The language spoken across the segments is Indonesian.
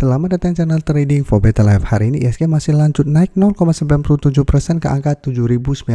Selamat datang channel Trading for Better Life. Hari ini ISG masih lanjut naik 0,97% ke angka 7.905.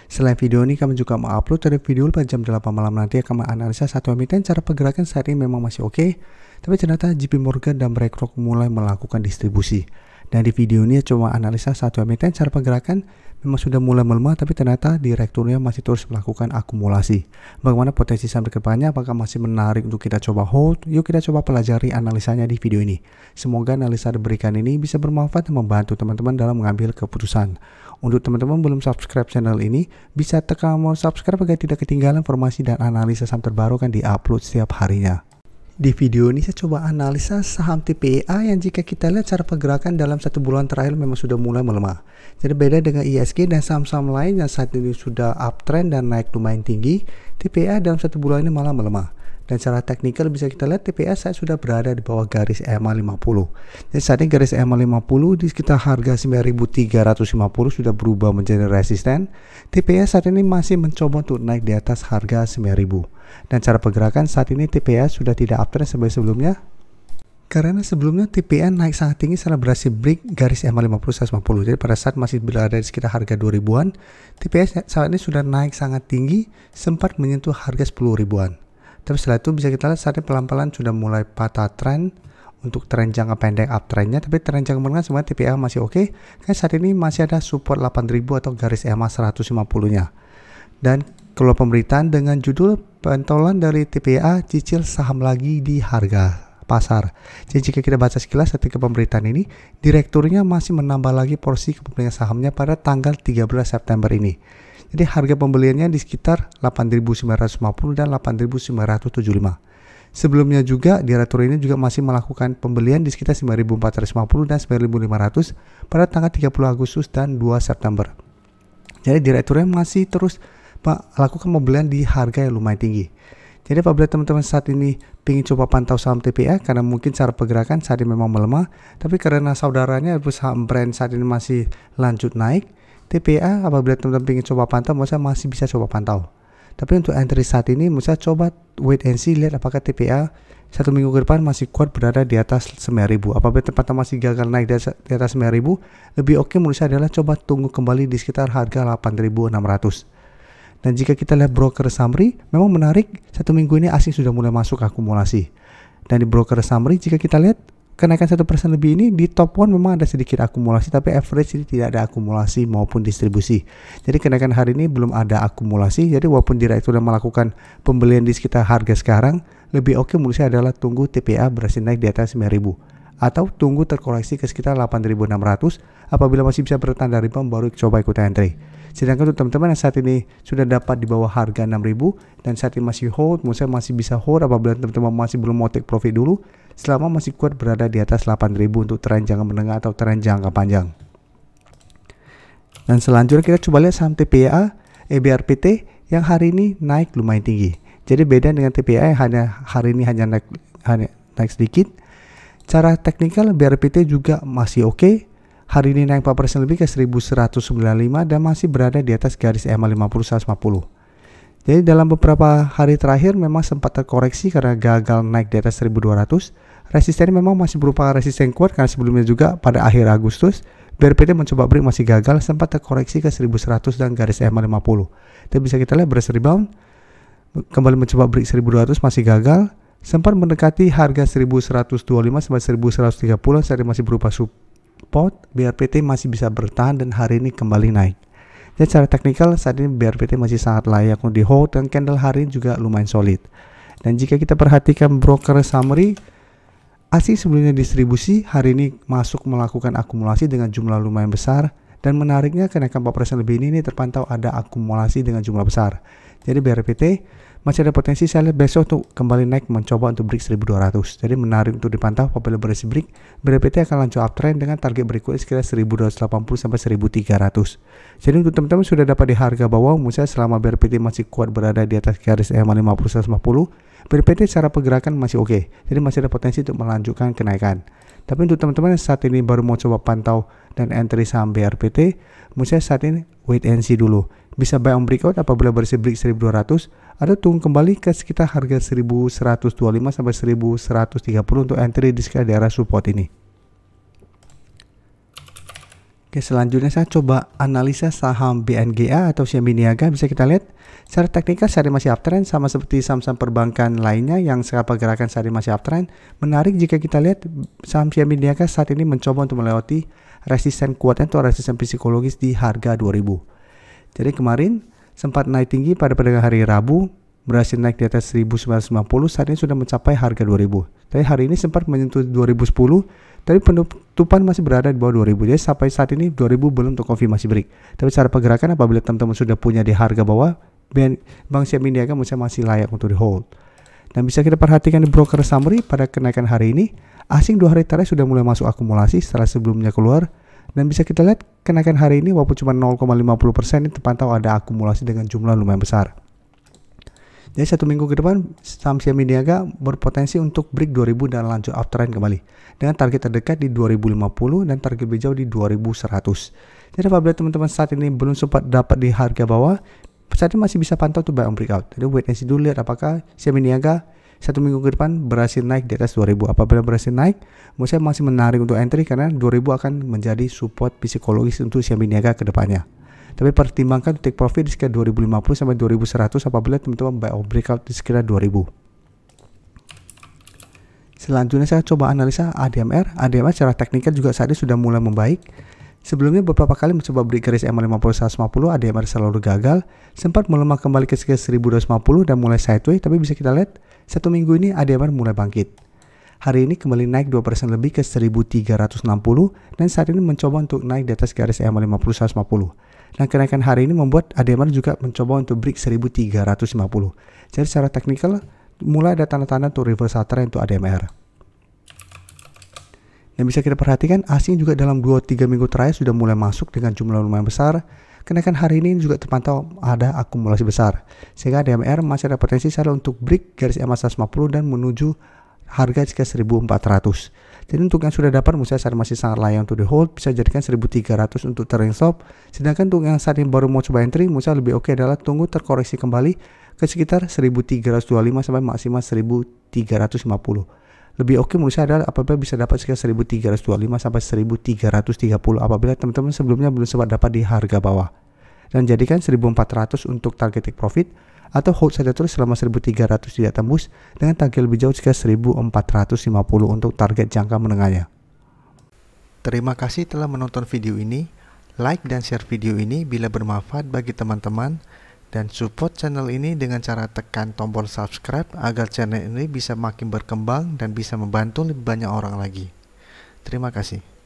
Selain video ini, kami juga mengupload dari video pada jam 8 malam nanti akan menganalisa satu emiten. Cara pergerakan saat ini memang masih oke, tapi ternyata JP Morgan dan BlackRock mulai melakukan distribusi. Dan di video ini cuma analisa satu emiten, cara pergerakan memang sudah mulai melemah, tapi ternyata direkturnya masih terus melakukan akumulasi. Bagaimana potensi saham ke depannya, apakah masih menarik untuk kita coba hold? Yuk kita coba pelajari analisanya di video ini. Semoga analisa diberikan ini bisa bermanfaat dan membantu teman-teman dalam mengambil keputusan. Untuk teman-teman belum subscribe channel ini, bisa tekan tombol subscribe agar tidak ketinggalan informasi dan analisa saham terbaru kan di-upload setiap harinya. Di video ini saya coba analisa saham TPA yang jika kita lihat cara pergerakan dalam satu bulan terakhir memang sudah mulai melemah. Jadi beda dengan ISG dan saham-saham lain yang saat ini sudah uptrend dan naik lumayan tinggi, TPA dalam satu bulan ini malah melemah. Dan secara teknikal bisa kita lihat TPA saya sudah berada di bawah garis EMA 50. Jadi saat ini garis EMA 50 di sekitar harga 9.350 sudah berubah menjadi resisten. TPA saat ini masih mencoba untuk naik di atas harga 9.000. Dan cara pergerakan saat ini TPA sudah tidak uptrend seperti sebelumnya. Karena sebelumnya TPA naik sangat tinggi setelah berhasil break garis EMA 50-150. Jadi pada saat masih berada di sekitar harga 2000-an, TPA saat ini sudah naik sangat tinggi, sempat menyentuh harga 10 ribuan. Tapi setelah itu bisa kita lihat saat ini pelan-pelan sudah mulai patah tren untuk tren jangka pendek uptrendnya, tapi tren jangka menengah sebenarnya TPA masih oke. Karena saat ini masih ada support 8000 atau garis EMA 150-nya. Dan kalau pemberitaan dengan judul pentolan dari TPA cicil saham lagi di harga pasar. Jadi jika kita baca sekilas ketika pemberitaan ini, direkturnya masih menambah lagi porsi kepemilikan sahamnya pada tanggal 13 September ini. Jadi harga pembeliannya di sekitar 8.950 dan 8.975. Sebelumnya juga direktur ini juga masih melakukan pembelian di sekitar 9.450 dan 9.500 pada tanggal 30 Agustus dan 2 September. Jadi direkturnya masih terus melakukan pembelian di harga yang lumayan tinggi. Jadi apabila teman-teman saat ini ingin coba pantau saham TPA, karena mungkin cara pergerakan saat ini memang melemah, tapi karena saudaranya saham brand saat ini masih lanjut naik, TPA apabila teman-teman ingin coba pantau, masih bisa coba pantau. Tapi untuk entry saat ini, coba wait and see, lihat apakah TPA satu minggu ke depan masih kuat berada di atas 9.000. Apabila tempatnya masih gagal naik di atas 9.000, lebih oke menurut saya adalah coba tunggu kembali di sekitar harga 8.600. Dan jika kita lihat broker summary, memang menarik, satu minggu ini asing sudah mulai masuk akumulasi. Dan di broker summary, jika kita lihat kenaikan 1% lebih ini di top 1 memang ada sedikit akumulasi, tapi average ini tidak ada akumulasi maupun distribusi. Jadi kenaikan hari ini belum ada akumulasi. Jadi walaupun direktur sudah melakukan pembelian di sekitar harga sekarang, lebih oke menurut saya adalah tunggu TPA berhasil naik di atas 9.000 atau tunggu terkoreksi ke sekitar 8.600. Apabila masih bisa bertahan dari rebound, baru coba ikut entry. Sedangkan untuk teman-teman yang saat ini sudah dapat di bawah harga 6.000 dan saat ini masih hold, menurut saya masih bisa hold apabila teman-teman masih belum mau take profit dulu, selama masih kuat berada di atas 8.000 untuk tren jangka menengah atau tren jangka panjang. Dan selanjutnya kita coba lihat saham TPA EBRPT yang hari ini naik lumayan tinggi. Jadi beda dengan TPA yang hari ini hanya naik sedikit. Cara teknikal BRPT juga masih oke. Hari ini naik 4% lebih ke 1195 dan masih berada di atas garis EMA 50-150. Jadi dalam beberapa hari terakhir memang sempat terkoreksi karena gagal naik di atas 1200. Resisten memang masih berupa resisten kuat karena sebelumnya juga pada akhir Agustus BRPT mencoba break masih gagal, sempat terkoreksi ke 1100 dan garis EMA 50. Tapi bisa kita lihat berhasil rebound, kembali mencoba break 1200 masih gagal, sempat mendekati harga 1125 sampai 1130, saat ini masih berupa support. BRPT masih bisa bertahan dan hari ini kembali naik. Jadi secara teknikal saat ini BRPT masih sangat layak untuk di hold dan candle hari ini juga lumayan solid. Dan jika kita perhatikan broker summary, asing sebelumnya distribusi hari ini masuk melakukan akumulasi dengan jumlah lumayan besar. Dan menariknya kenaikan 4% lebih ini terpantau ada akumulasi dengan jumlah besar. Jadi BRPT masih ada potensi saya lihat besok untuk kembali naik mencoba untuk break 1200. Jadi menarik untuk dipantau apabila berhasil break. BRPT akan lanjut uptrend dengan target berikutnya sekitar 1280 sampai 1300. Jadi untuk teman-teman sudah dapat di harga bawah, misalnya selama BRPT masih kuat berada di atas garis EMA 50-150, BRPT secara pergerakan masih oke. Jadi masih ada potensi untuk melanjutkan kenaikan. Tapi untuk teman-teman yang saat ini baru mau coba pantau dan entry saham BRPT, menurut saya saat ini wait and see dulu. Bisa buy on breakout apabila berhasil break 1200 atau tunggu kembali ke sekitar harga 1125 sampai 1130 untuk entry di sekitar daerah support ini. Oke, selanjutnya saya coba analisa saham BNGA atau Xiaomi Niaga. Bisa kita lihat secara teknikal saat ini masih uptrend, sama seperti saham-saham perbankan lainnya yang secara pergerakan saat ini masih uptrend. Menarik jika kita lihat saham Xiaomi Niaga saat ini mencoba untuk melewati resisten kuatnya atau resisten psikologis di harga 2000. Jadi kemarin sempat naik tinggi pada perdagangan hari Rabu, berhasil naik di atas 1990, saat ini sudah mencapai harga 2000. Tapi hari ini sempat menyentuh 2010, tapi penutupan masih berada di bawah 2000. Jadi sampai saat ini 2000 belum terkonfirmasi break. Tapi secara pergerakan apabila teman-teman sudah punya di harga bawah, Bank Xiaomi Niaga masih layak untuk di hold. Dan bisa kita perhatikan di broker summary pada kenaikan hari ini, asing 2 hari terakhir sudah mulai masuk akumulasi setelah sebelumnya keluar. Dan bisa kita lihat kenaikan hari ini walaupun cuma 0,50% ini terpantau ada akumulasi dengan jumlah lumayan besar. Jadi 1 minggu ke depan saham Xiaomi Niaga berpotensi untuk break 2000 dan lanjut uptrend kembali dengan target terdekat di 2050 dan target lebih jauh di 2100. Jadi apabila teman-teman saat ini belum sempat dapat di harga bawah, saat ini masih bisa pantau tuh buy on breakout. Jadi wait and see dulu, lihat apakah Xiaomi Niaga 1 minggu ke depan berhasil naik di atas 2000. Apabila berhasil naik, menurut saya masih menarik untuk entry karena 2000 akan menjadi support psikologis untuk Xiaomi Niaga ke depannya. Tapi pertimbangkan take profit di sekitar 2050 sampai 2100 apabila teman-teman buy on breakout di sekitar 2000. Selanjutnya saya coba analisa ADMR. ADMR secara teknikal juga saat ini sudah mulai membaik. Sebelumnya beberapa kali mencoba break garis M50 150, ADMR selalu gagal. Sempat melemah kembali ke sekitar 1250 dan mulai sideways, tapi bisa kita lihat 1 minggu ini ADMR mulai bangkit. Hari ini kembali naik 2% lebih ke 1360 dan saat ini mencoba untuk naik di atas garis M50 150. Nah, kenaikan hari ini membuat ADMR juga mencoba untuk break 1350. Jadi secara teknikal mulai ada tanda-tanda untuk reversal trend untuk ADMR. Dan bisa kita perhatikan asing juga dalam 2-3 minggu terakhir sudah mulai masuk dengan jumlah lumayan besar. Kenaikan hari ini juga terpantau ada akumulasi besar. Sehingga ADMR masih ada potensi untuk break garis M150 dan menuju harga sekitar 1400. Jadi untuk yang sudah dapat menurut saya masih sangat layak untuk di hold, bisa jadikan 1300 untuk trailing stop. Sedangkan untuk yang saat ini baru mau coba entry, menurut saya lebih oke adalah tunggu terkoreksi kembali ke sekitar 1325 sampai maksimal 1350. Lebih oke menurut saya adalah apabila bisa dapat sekitar 1325 sampai 1330 apabila teman-teman sebelumnya belum sempat dapat di harga bawah. Dan jadikan 1400 untuk target take profit atau hold saja terus selama 1300 tidak tembus dengan target lebih jauh sekitar 1450 untuk target jangka menengahnya. Terima kasih telah menonton video ini. Like dan share video ini bila bermanfaat bagi teman-teman dan support channel ini dengan cara tekan tombol subscribe agar channel ini bisa makin berkembang dan bisa membantu lebih banyak orang lagi. Terima kasih.